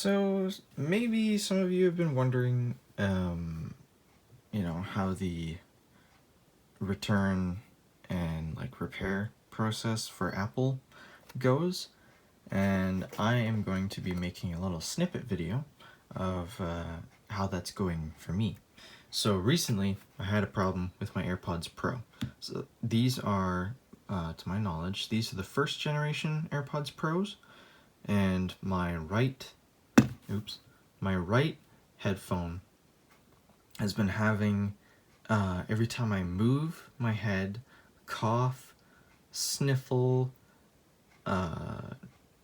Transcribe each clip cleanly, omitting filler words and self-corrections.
So maybe some of you have been wondering, how the return and repair process for Apple goes, and I am going to be making a little snippet video of how that's going for me. So recently I had a problem with my AirPods Pro. So these are, to my knowledge, these are the first generation AirPods Pros, and my right headphone has been having, every time I move my head, cough, sniffle,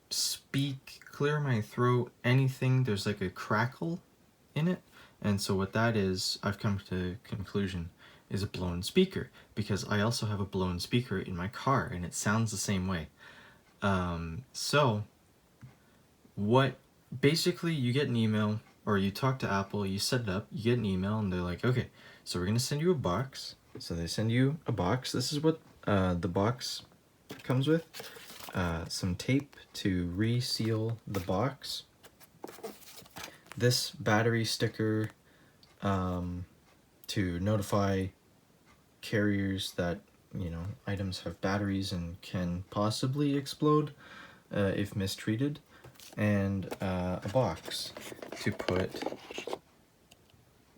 speak, clear my throat, anything, there's like a crackle in it. And so what that is, I've come to the conclusion, is a blown speaker, because I also have a blown speaker in my car and it sounds the same way. So what basically, you get an email, or you talk to Apple, you set it up, you get an email, and they're like, okay, so we're gonna send you a box. So they send you a box. This is what the box comes with. Some tape to reseal the box. This battery sticker to notify carriers that, items have batteries and can possibly explode if mistreated. And a box to put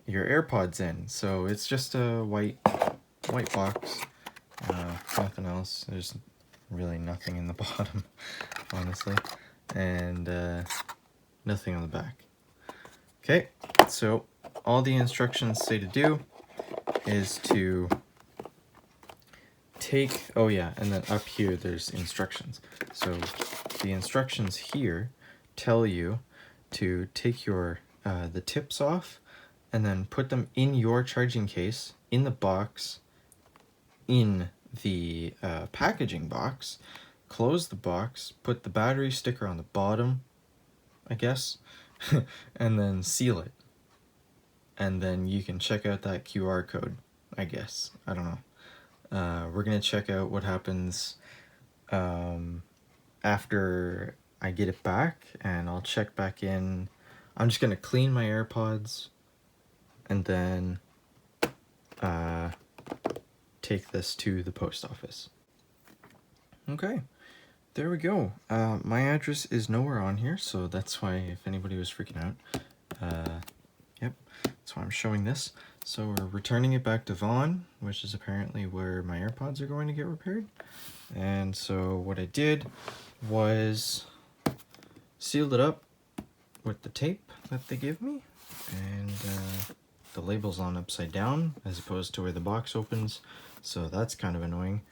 your AirPods in. So it's just a white box, nothing else. There's really nothing in the bottom, honestly, and nothing on the back. Okay, so all the instructions say to do is to take, oh yeah, and then up here there's instructions. So the instructions here tell you to take your the tips off and then put them in your charging case, in the box, in the packaging box, close the box, put the battery sticker on the bottom, I guess, and then seal it. And then you can check out that QR code, I guess. I don't know. We're gonna check out what happens after I get it back, and I'll check back in. I'm just gonna clean my AirPods and then take this to the post office. Okay, there we go. My address is nowhere on here, so that's why, if anybody was freaking out, yep, that's why I'm showing this. So we're returning it back to Vaughan, which is apparently where my AirPods are going to get repaired. And so what I did was sealed it up with the tape that they give me, and the label's on upside down as opposed to where the box opens, so that's kind of annoying.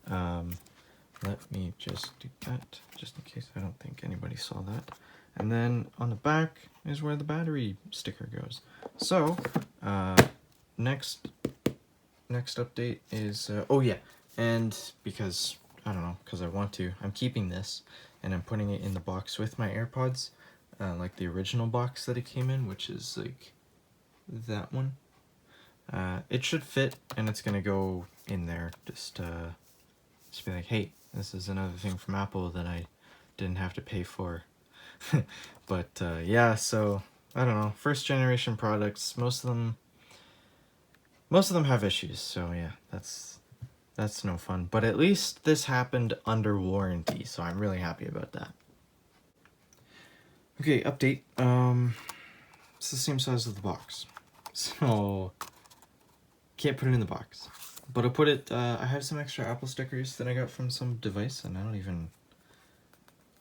Let me just do that just in case. I don't think anybody saw that. And then on the back is where the battery sticker goes. So next update is oh yeah, and because I don't know, because I want to, I'm keeping this and I'm putting it in the box with my AirPods, like the original box that it came in, which is like that one. It should fit, and it's gonna go in there. Just be like, hey, this is another thing from Apple that I didn't have to pay for. But yeah, so I don't know. First generation products, most of them have issues. So yeah, that's no fun. But at least this happened under warranty, so I'm really happy about that. Okay, update. It's the same size as the box, so can't put it in the box. But I'll put it, I have some extra Apple stickers that I got from some device, and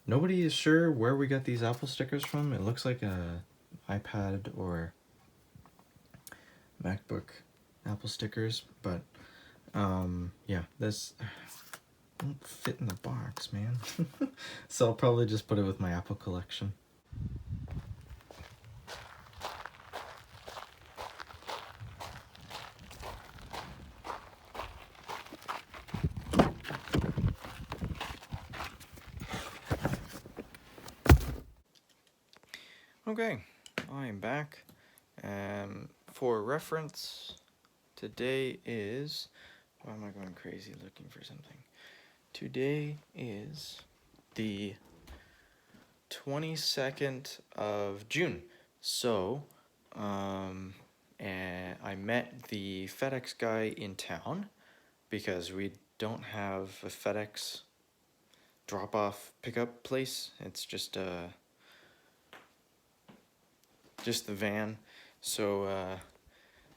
nobody is sure where we got these Apple stickers from. It looks like a iPad or MacBook Apple stickers, but yeah, this won't fit in the box, man. So I'll probably just put it with my Apple collection. Okay, I am back. For reference, today is, why am I going crazy looking for something? Today is the 22nd of June. So, and I met the FedEx guy in town because we don't have a FedEx drop-off pickup place. It's just the van. So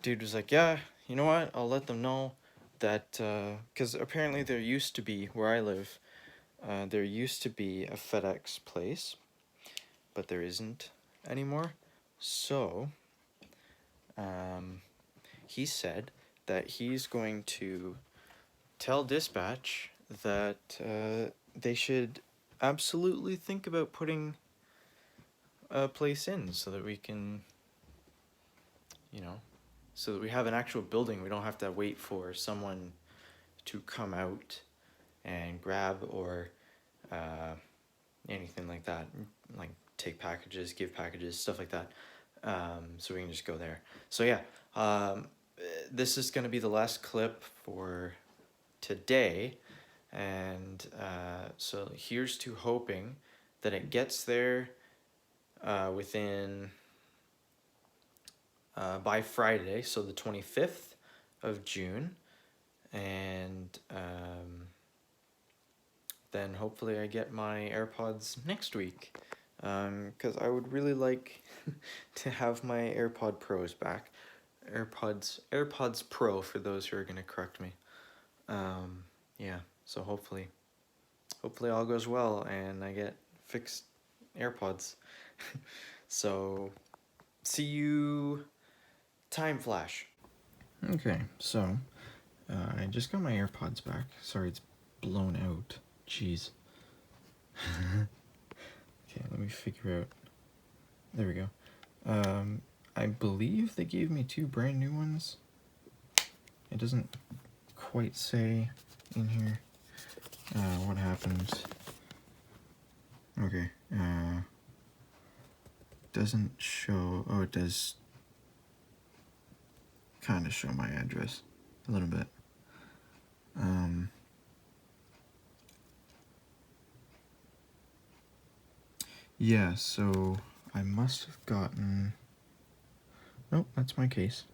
dude was like, yeah, you know what, I'll let them know that because apparently there used to be, where I live, there used to be a FedEx place, but there isn't anymore. So he said that he's going to tell dispatch that they should absolutely think about putting a place in so that we can, so that we have an actual building. We don't have to wait for someone to come out and grab or anything like that, like take packages, give packages, stuff like that. So we can just go there. So yeah, this is going to be the last clip for today. And so here's to hoping that it gets there within by Friday, so the 25th of June, and then hopefully I get my AirPods next week, because I would really like to have my AirPod Pros back. AirPods Pro, for those who are going to correct me. Yeah, so hopefully all goes well and I get fixed AirPods. So, see you time flash. Okay, so I just got my AirPods back. Sorry, it's blown out. Jeez. Okay, let me figure out. There we go. I believe they gave me 2 brand new ones. It doesn't quite say in here what happened. Okay, doesn't show. Oh, it does kind of show my address a little bit. Yeah, so I must have gotten. Nope, that's my case.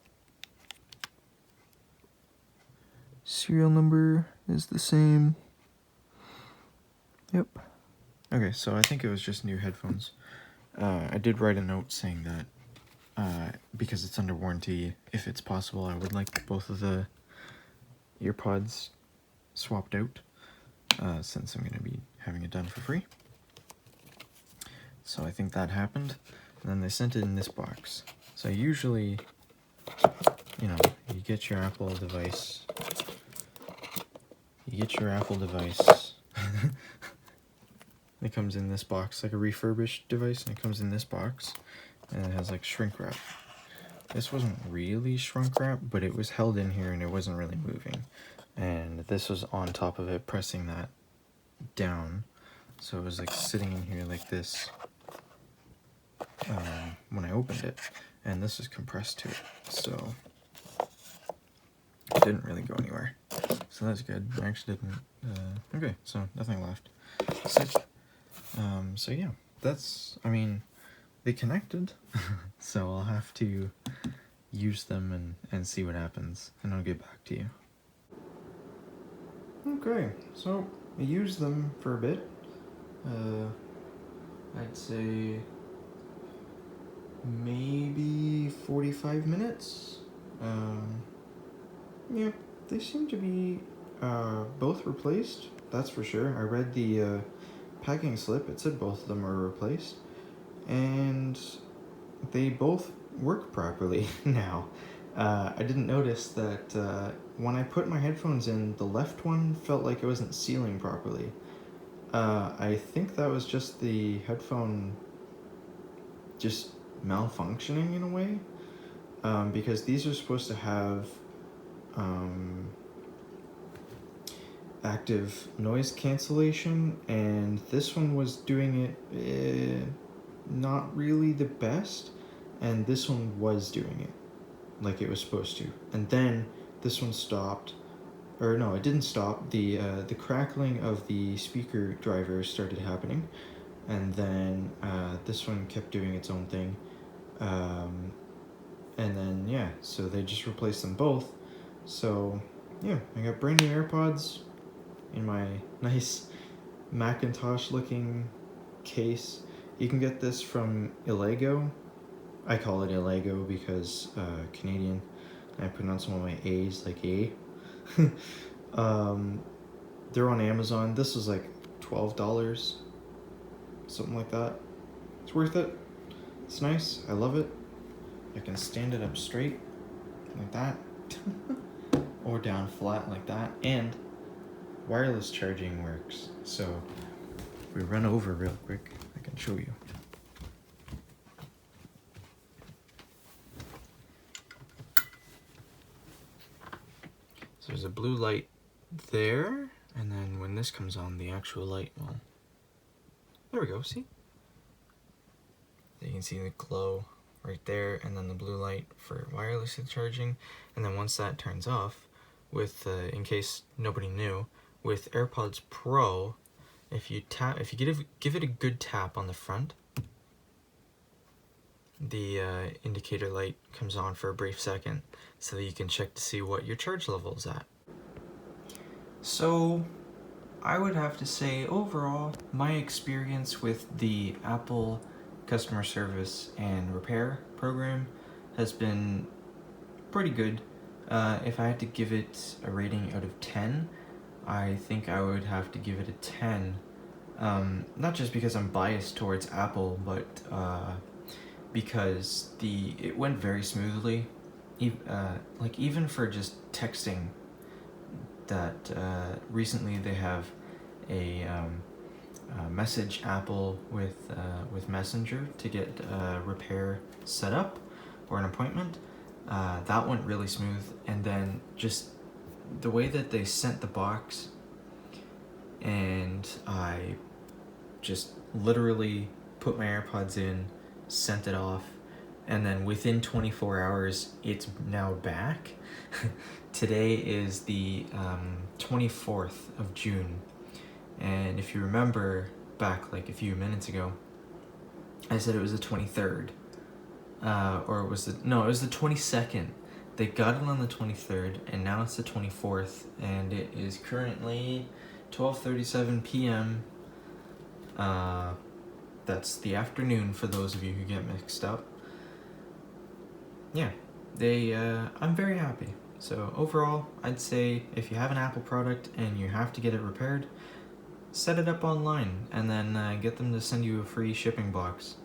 Serial number is the same. Yep. Okay, so I think it was just new headphones. I did write a note saying that because it's under warranty, if it's possible, I would like both of the earpods swapped out, since I'm going to be having it done for free. So I think that happened, and then they sent it in this box. So usually, you get your Apple device. It comes in this box, like a refurbished device, and it comes in this box, and it has like shrink wrap. This wasn't really shrink wrap, but it was held in here and it wasn't really moving. And this was on top of it, pressing that down. So it was like sitting in here like this when I opened it. And this is compressed to it, so it didn't really go anywhere. So that's good. I actually didn't. Okay, so nothing left. So yeah, they connected, so I'll have to use them and see what happens, and I'll get back to you. Okay, so I used them for a bit. I'd say maybe 45 minutes. Yeah, they seem to be both replaced, that's for sure. I read the packing slip, it said both of them were replaced, and they both work properly now. I didn't notice that when I put my headphones in, the left one felt like it wasn't sealing properly. I think that was just the headphone just malfunctioning in a way, because these are supposed to have active noise cancellation, and this one was doing it not really the best, and this one was doing it like it was supposed to, and then this one stopped, or no, it didn't stop. The crackling of the speaker driver started happening, and then this one kept doing its own thing. And then, yeah, so they just replaced them both. So, yeah, I got brand new AirPods in my nice Macintosh looking case. You can get this from Illego. I call it Illego because Canadian. I pronounce some of my A's like A. They're on Amazon. This was like $12, something like that. It's worth it. It's nice. I love it. I can stand it up straight like that or down flat like that, and wireless charging works. So if we run over real quick, I can show you. So there's a blue light there, and then when this comes on, the actual light will, there we go, see? You can see the glow right there, and then the blue light for wireless charging. And then once that turns off, with in case nobody knew, with AirPods Pro, if you give it a good tap on the front, the indicator light comes on for a brief second, so that you can check to see what your charge level is at. So I would have to say overall, my experience with the Apple customer service and repair program has been pretty good. If I had to give it a rating out of 10, I think I would have to give it a 10. Not just because I'm biased towards Apple, but because it went very smoothly. Even for just texting, that recently they have a message Apple with Messenger to get repair set up or an appointment. That went really smooth, and then just the way that they sent the box, and I just literally put my AirPods in, sent it off, and then within 24 hours it's now back. Today is the 24th of June. And if you remember back like a few minutes ago, I said it was the 23rd. Or it was the 22nd. They got it on the 23rd, and now it's the 24th, and it is currently 12:37 p.m. That's the afternoon for those of you who get mixed up. Yeah, I'm very happy. So overall, I'd say if you have an Apple product and you have to get it repaired, set it up online, and then get them to send you a free shipping box.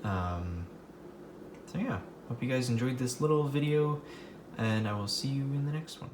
So yeah, hope you guys enjoyed this little video, and I will see you in the next one.